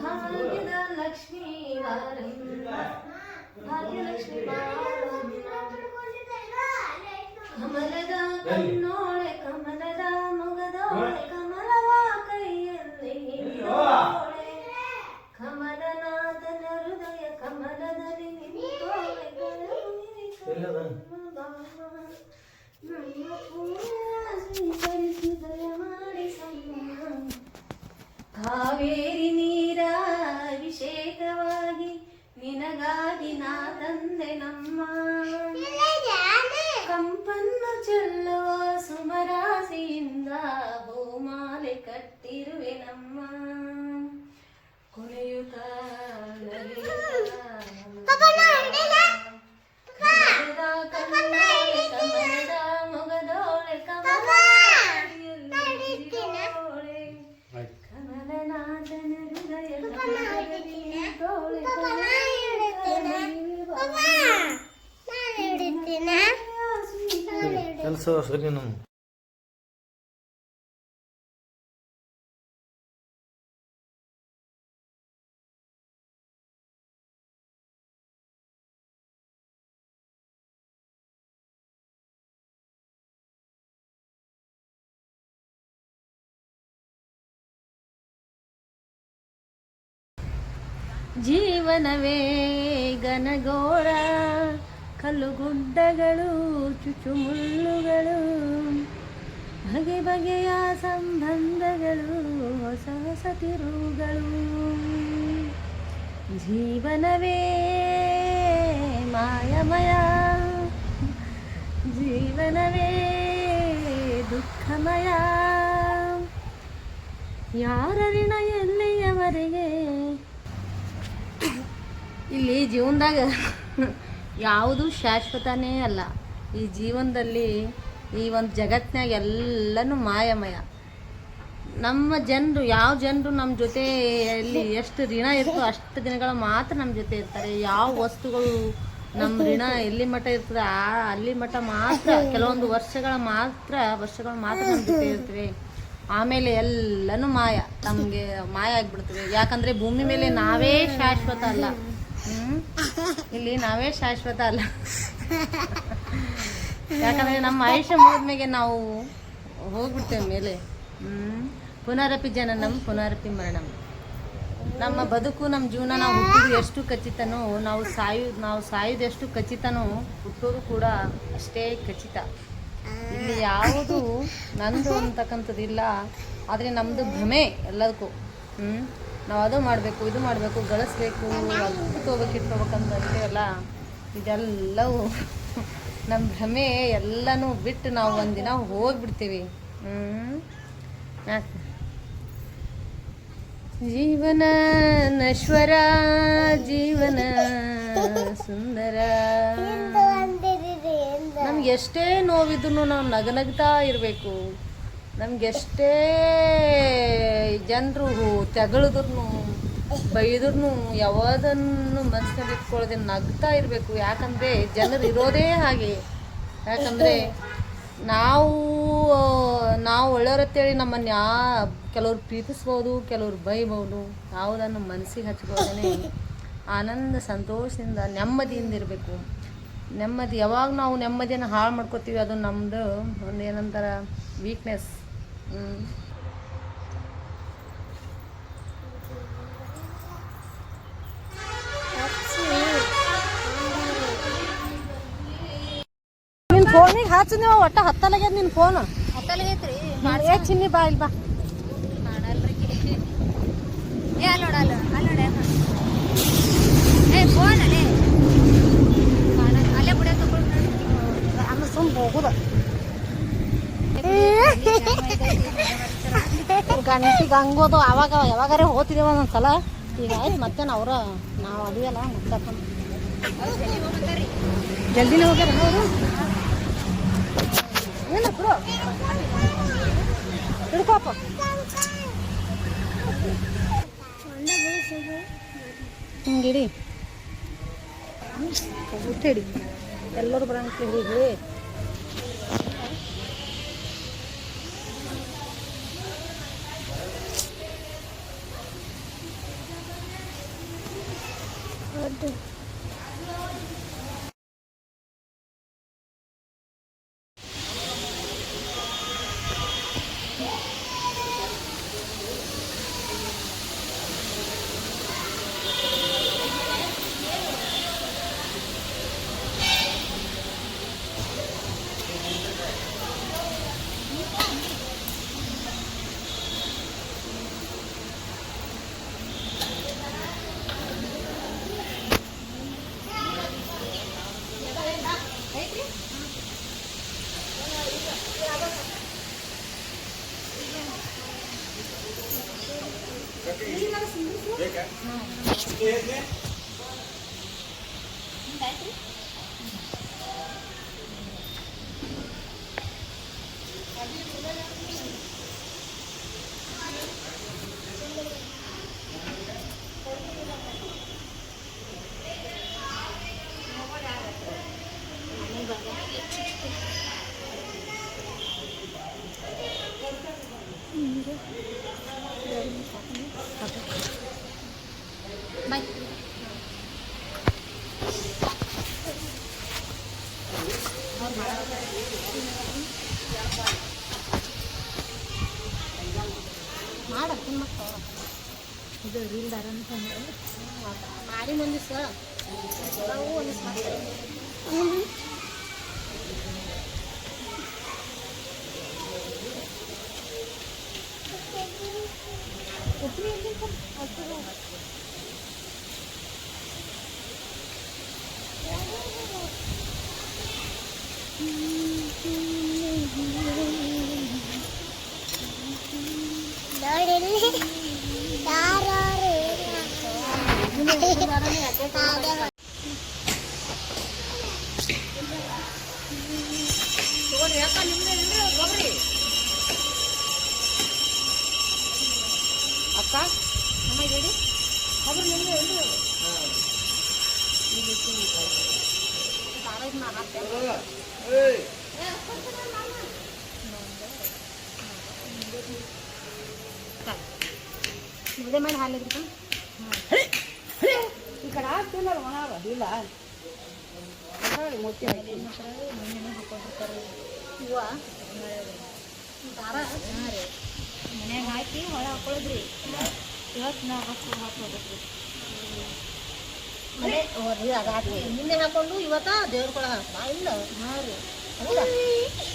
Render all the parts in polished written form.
ಭಾಗ್ಯದ ಲಕ್ಷ್ಮೀ ವಾರಮ್ಮ ಭಾಗ್ಯಲಕ್ಷ್ಮಿ ಬಾಳಮ್ಮ ಕಮಲದ ಕಣ್ಣೋಳೆ ಕಮಲದ ಮೊಗದೋಳೆ ಕಮಲವ ಕೈಯಲ್ಲಿ ಹಿಡಿದೋಳೆ ಕಮಲನಾಥನ ಹೃದಯ ಕಮಲದಲ್ಲಿ ನಿಂತೋಳೆ ನಮ್ಮ ಸ್ವೀಕರಿಸಿ ದಯ ಮಾಡಿ ಕಾವೇರಿ ನೀರ ಅಭಿಷೇಕವಾಗಿ ನಿನಗಾಗಿ ನಾ ತಂದೆ ನಮ್ಮ ಕಂಪನ್ನು ಚೆಲ್ಲುವ ಸುಮರಾಸಿಯಿಂದ ಹೂಮಾಲೆ ಕಟ್ಟಿರುವೆ ನಮ್ಮ ಕುಣಿಯುತ್ತ ಕಮಲದ ಮೊಗದೋಳೆ ಕಮಲನಾಥನ ಹೃದಯ ಕೆಲಸ ಸರಿ ನಮ್ಮ ಜೀವನವೇ ಘನಘೋರ ಕಲ್ಲುಗುಡ್ಡಗಳು ಚುಚುಮುಳ್ಳುಗಳು ಬಗೆ ಬಗೆಯ ಸಂಬಂಧಗಳು ಹೊಸ ಹೊಸ ತಿರುಗಳು ಜೀವನವೇ ಮಾಯಮಯ ಜೀವನವೇ ದುಃಖಮಯ ಯಾರ ಋಣ ಎಲ್ಲಿಯವರೆಗೆ ಇಲ್ಲಿ ಜೀವನದಾಗ ಯಾವುದು ಶಾಶ್ವತನೇ ಅಲ್ಲ. ಈ ಜೀವನದಲ್ಲಿ ಈ ಒಂದು ಜಗತ್ತಿನಾಗ ಎಲ್ಲನೂ ಮಾಯಮಯ. ನಮ್ಮ ಜನರು ಯಾವ ಜನರು ನಮ್ಮ ಜೊತೆಯಲ್ಲಿ ಎಷ್ಟು ಋಣ ಇರ್ತೋ ಅಷ್ಟು ದಿನಗಳ ಮಾತ್ರ ನಮ್ಮ ಜೊತೆ ಇರ್ತಾರೆ. ಯಾವ ವಸ್ತುಗಳು ನಮ್ಮ ಋಣ ಎಲ್ಲಿ ಮಟ್ಟ ಇರ್ತದೆ ಅಲ್ಲಿ ಮಟ್ಟ ಮಾತ್ರ ಕೆಲವೊಂದು ವರ್ಷಗಳು ಮಾತ್ರ ನಮ್ಮ ಜೊತೆ ಇರ್ತವೆ. ಆಮೇಲೆ ಎಲ್ಲನೂ ನಮಗೆ ಮಾಯ ಆಗಿಬಿಡ್ತವೆ. ಯಾಕಂದರೆ ಭೂಮಿ ಮೇಲೆ ನಾವೇ ಶಾಶ್ವತ ಅಲ್ಲ. ಇಲ್ಲಿ ನಾವೇ ಶಾಶ್ವತ ಅಲ್ಲ. ಯಾಕಂದರೆ ನಮ್ಮ ಆಯುಷ್ಯ ಮುಗಿದ್ಮೇಲೆ ನಾವು ಹೋಗ್ಬಿಡ್ತೇವೆ ಮೇಲೆ. ಪುನರಪಿ ಜನನಂ ಪುನರಪಿ ಮರಣಂ. ನಮ್ಮ ಬದುಕು ನಮ್ಮ ಜೀವನ ನಾವು ಹುಟ್ಟೋದು ಎಷ್ಟು ಖಚಿತನೋ ನಾವು ಸಾಯೋದು ಎಷ್ಟು ಖಚಿತನೋ ಹುಟ್ಟೋದು ಕೂಡ ಅಷ್ಟೇ ಖಚಿತ. ಇಲ್ಲಿ ಯಾವುದು ನಂದು ಅಂತಕ್ಕಂಥದ್ದಿಲ್ಲ. ಆದರೆ ನಮ್ಮದು ಭ್ರಮೆ ಎಲ್ಲದಕ್ಕೂ. ನಾವು ಅದು ಮಾಡಬೇಕು ಇದು ಮಾಡಬೇಕು ಗಳಿಸ್ಬೇಕು ಅದು ಇಟ್ಕೋಬೇಕಂತ ಅಂತೀವಲ್ಲ, ಇದೆಲ್ಲವೂ ನಮ್ಮ ಭ್ರಮೆ. ಎಲ್ಲನೂ ಬಿಟ್ಟು ನಾವು ಒಂದಿನ ಹೋಗ್ಬಿಡ್ತೀವಿ. ಯಾಕೆ ಜೀವನ ನಶ್ವರ ಜೀವನ ಸುಂದರ. ನಮ್ಗೆ ಎಷ್ಟೇ ನೋವಿದ್ರು ನಾವು ನಗನಗ್ತಾ ಇರಬೇಕು. ನಮಗೆಷ್ಟೇ ಜನರು ತೆಗಳಿದ್ರು ಬೈದ್ರು ಯಾವುದನ್ನು ಮನಸ್ಸಿನಲ್ಲಿ ಇಟ್ಕೊಳ್ಳೋದೆ ನಗ್ತಾ ಇರಬೇಕು. ಯಾಕಂದರೆ ಜನರು ಇರೋದೇ ಹಾಗೆ. ಯಾಕಂದರೆ ನಾವು ಒಳ್ಳೆಯವ್ರತ್ತೇಳಿ ನಮ್ಮನ್ನು ಕೆಲವ್ರು ಪ್ರೀತಿಸ್ಬೋದು, ಕೆಲವ್ರು ಬೈಬೋದು. ಯಾವುದನ್ನು ಮನಸ್ಸಿಗೆ ಹಚ್ಕೊಳ್ಳೋದೇ ಆನಂದ ಸಂತೋಷದಿಂದ ನೆಮ್ಮದಿಯಿಂದ ಇರಬೇಕು. ನೆಮ್ಮದಿ ಯಾವಾಗ ನಾವು ನೆಮ್ಮದಿಯನ್ನು ಹಾಳು ಮಾಡ್ಕೋತೀವಿ ಅದು ನಮ್ಮದು ಒಂದು ಏನಂತಾರ ವೀಕ್ನೆಸ್. ನಿನ್ನ ಫೋನಿಗೆ ಹಚ್ಚು ನೀವು ಒಟ್ಟ ಹತ್ತಲಾಗ್ಯದ ನಿನ್ನ ಫೋನ್ ಹತ್ತಲಾಗೈತ್ರಿ. ಚಿನ್ನಿ ಬಾ ಇಲ್ಲಿ ಬಾ. ಫೋನ್ ಅಲ್ಲೇ ಅಲ್ಲೇ ಬಿಡ ಹಂಗ ಸುಮ್ಮ ಹೋಗುದ ಗಂಟಿಗೆ ಹಂಗೋದು. ಅವಾಗ ಯಾವಾಗಾರ ಹೋಗ್ತಿದ್ದೇವ ಒಂದೊಂದ್ಸಲ. ಈಗ ಆಯ್ತು ಮತ್ತೆ ನಾವು ಅದಿಯಲ್ಲ ಮತ್ತೆ ಜಲ್ದಿನೇ ಹೋಗ್ಯಾರ ಅವರು. ಏನು ಬಿಡು ಹಿಡ್ಕೋಪ. ಹಿಂಗಿಡಿ ಹುಟ್ಟಿಡಿ ಎಲ್ಲರೂ ಬರಂತ ಹಿಡಿದ್ವಿ. ಬಾಯ್. ಮಾಡಕ್ಕೆ ಮಕ್ಕಳು ಇದು ರೀಲ್ದಾರ ಅಂತ ಮಾಡಿ ಒಂದಿವ್ಸ ನಾವು ಒಂದಿವ್ಸ ಮಾಡ್ತಾರೆ. ಅಕ್ಕ ನಮ್ಮ ಹೇಳಿ ಒಬ್ರು ನಿಮ್ಗೆ ಹೇಳಿ ಮುದ್ದೆ ಮಾಡಿ ಹಾಲಿದ್ರಿ ಈ ಕಡೆ ಆಗ್ತಿಲ್ಲ ಇಲ್ಲ ಮೊತ್ತಿ ಹಾಕೊಂಡಿರ್ತಾರೆ ಹೂವು ದಾರ ಮನ್ಯಾಗ ಹಾಕಿ ಹೊಳ ಹಾಕೊಳ್ಳೋದ್ರಿ. ಇವತ್ತು ನಾವು ಹಾಕೋದ್ರಿ ಅದಾಗಿ ನಿನ್ನೆ ಹಾಕೊಂಡು ಇವತ್ತ ದೇವ್ರ ಕೊಳಗ ಇಲ್ಲ. ಹಾಂ ರೀ ಹೌದಾ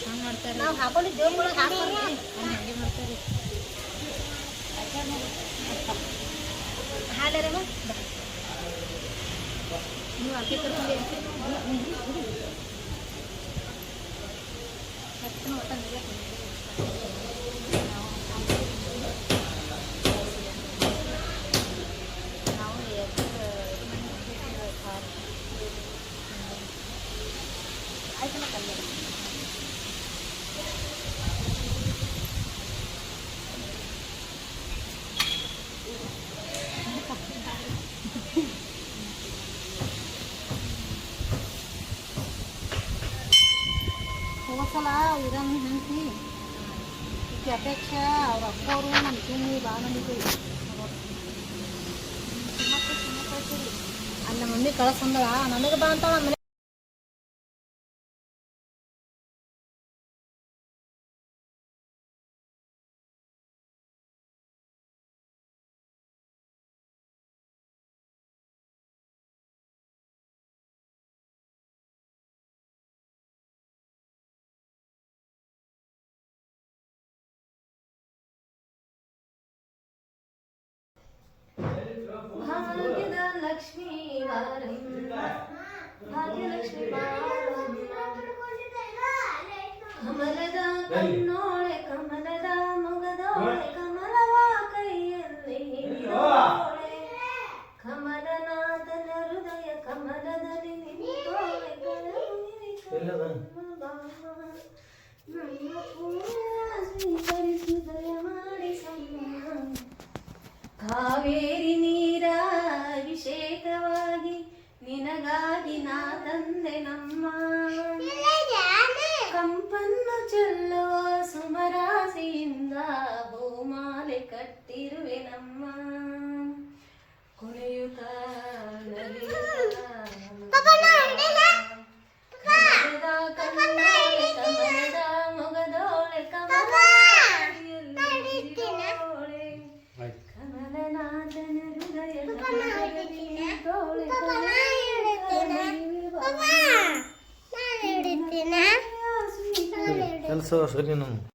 ಹಂಗೆ ಮಾಡ್ತಾರೆ. ನಾವು ಹಾಕೊಂಡಿದ್ದು ದೇವ್ರ ಕೊಳಗ ಹಾಕೋರಿ ಹಂಗೆ ಮಾಡ್ತಾರೆ. ಹಾಲೇರೇನು ನೀವು ಅಕ್ಕಿ ಕರ್ಕೊಂಡು ಆಯ್ತಲ್ಲ ಕಲ್ಯಾಣ ಹೋಗಸಲ ಇದನ್ನು ಹೆಂಡತಿ ಈಕೆ ಅಪೇಕ್ಷೆ ಅವ್ರ ಅಪ್ಪವರು ನಮ್ಮ ತಿನ್ನಿ ಭಾಳ ಮಂದಿದ್ದೀವಿ ಅಲ್ಲಿ ನಮ್ಮ ಮಮ್ಮಿ ಕಳ್ಸಂದಳ ನನಗೆ ಬಾ ಅಂತಾಳ ಮನೆ ಭಾಗ್ಯದ ಲಕ್ಷ್ಮೀ ಭಾಗ್ಯಲಕ್ಷ್ಮಿ ಕಮಲದ ಕಣ್ಣೋಳೆ ಕಮಲದ ಮೊಗದೋಳೆ ಕಮಲವ ಕೈಯಲ್ಲಿ ಕಮಲನಾಥನ ಹೃದಯ ಕಮಲದಲ್ಲಿ ನಿಂತೋಳೆ ನನ್ನ ಸ್ವೀಕರಿಸಿ ದಯ ಮಾಡಿ ಕಾವೇರಿ ನೀರ ಅಭಿಷೇಕವಾಗಿ ನಿನಗಾಗಿ ನಾ ತಂದೆ ನಮ್ಮ ಕಂಪನ್ನು ಚೆಲ್ಲುವ ಸುಮರಾಸಿಯಿಂದ ಭೂಮಾಲೆ ಕಟ್ಟಿರುವೆ ನಮ್ಮ ಕುಣಿಯುತ್ತ ನಲಿಯುವ ಕೆಲಸ ಸರಿ ನಮ್ಮ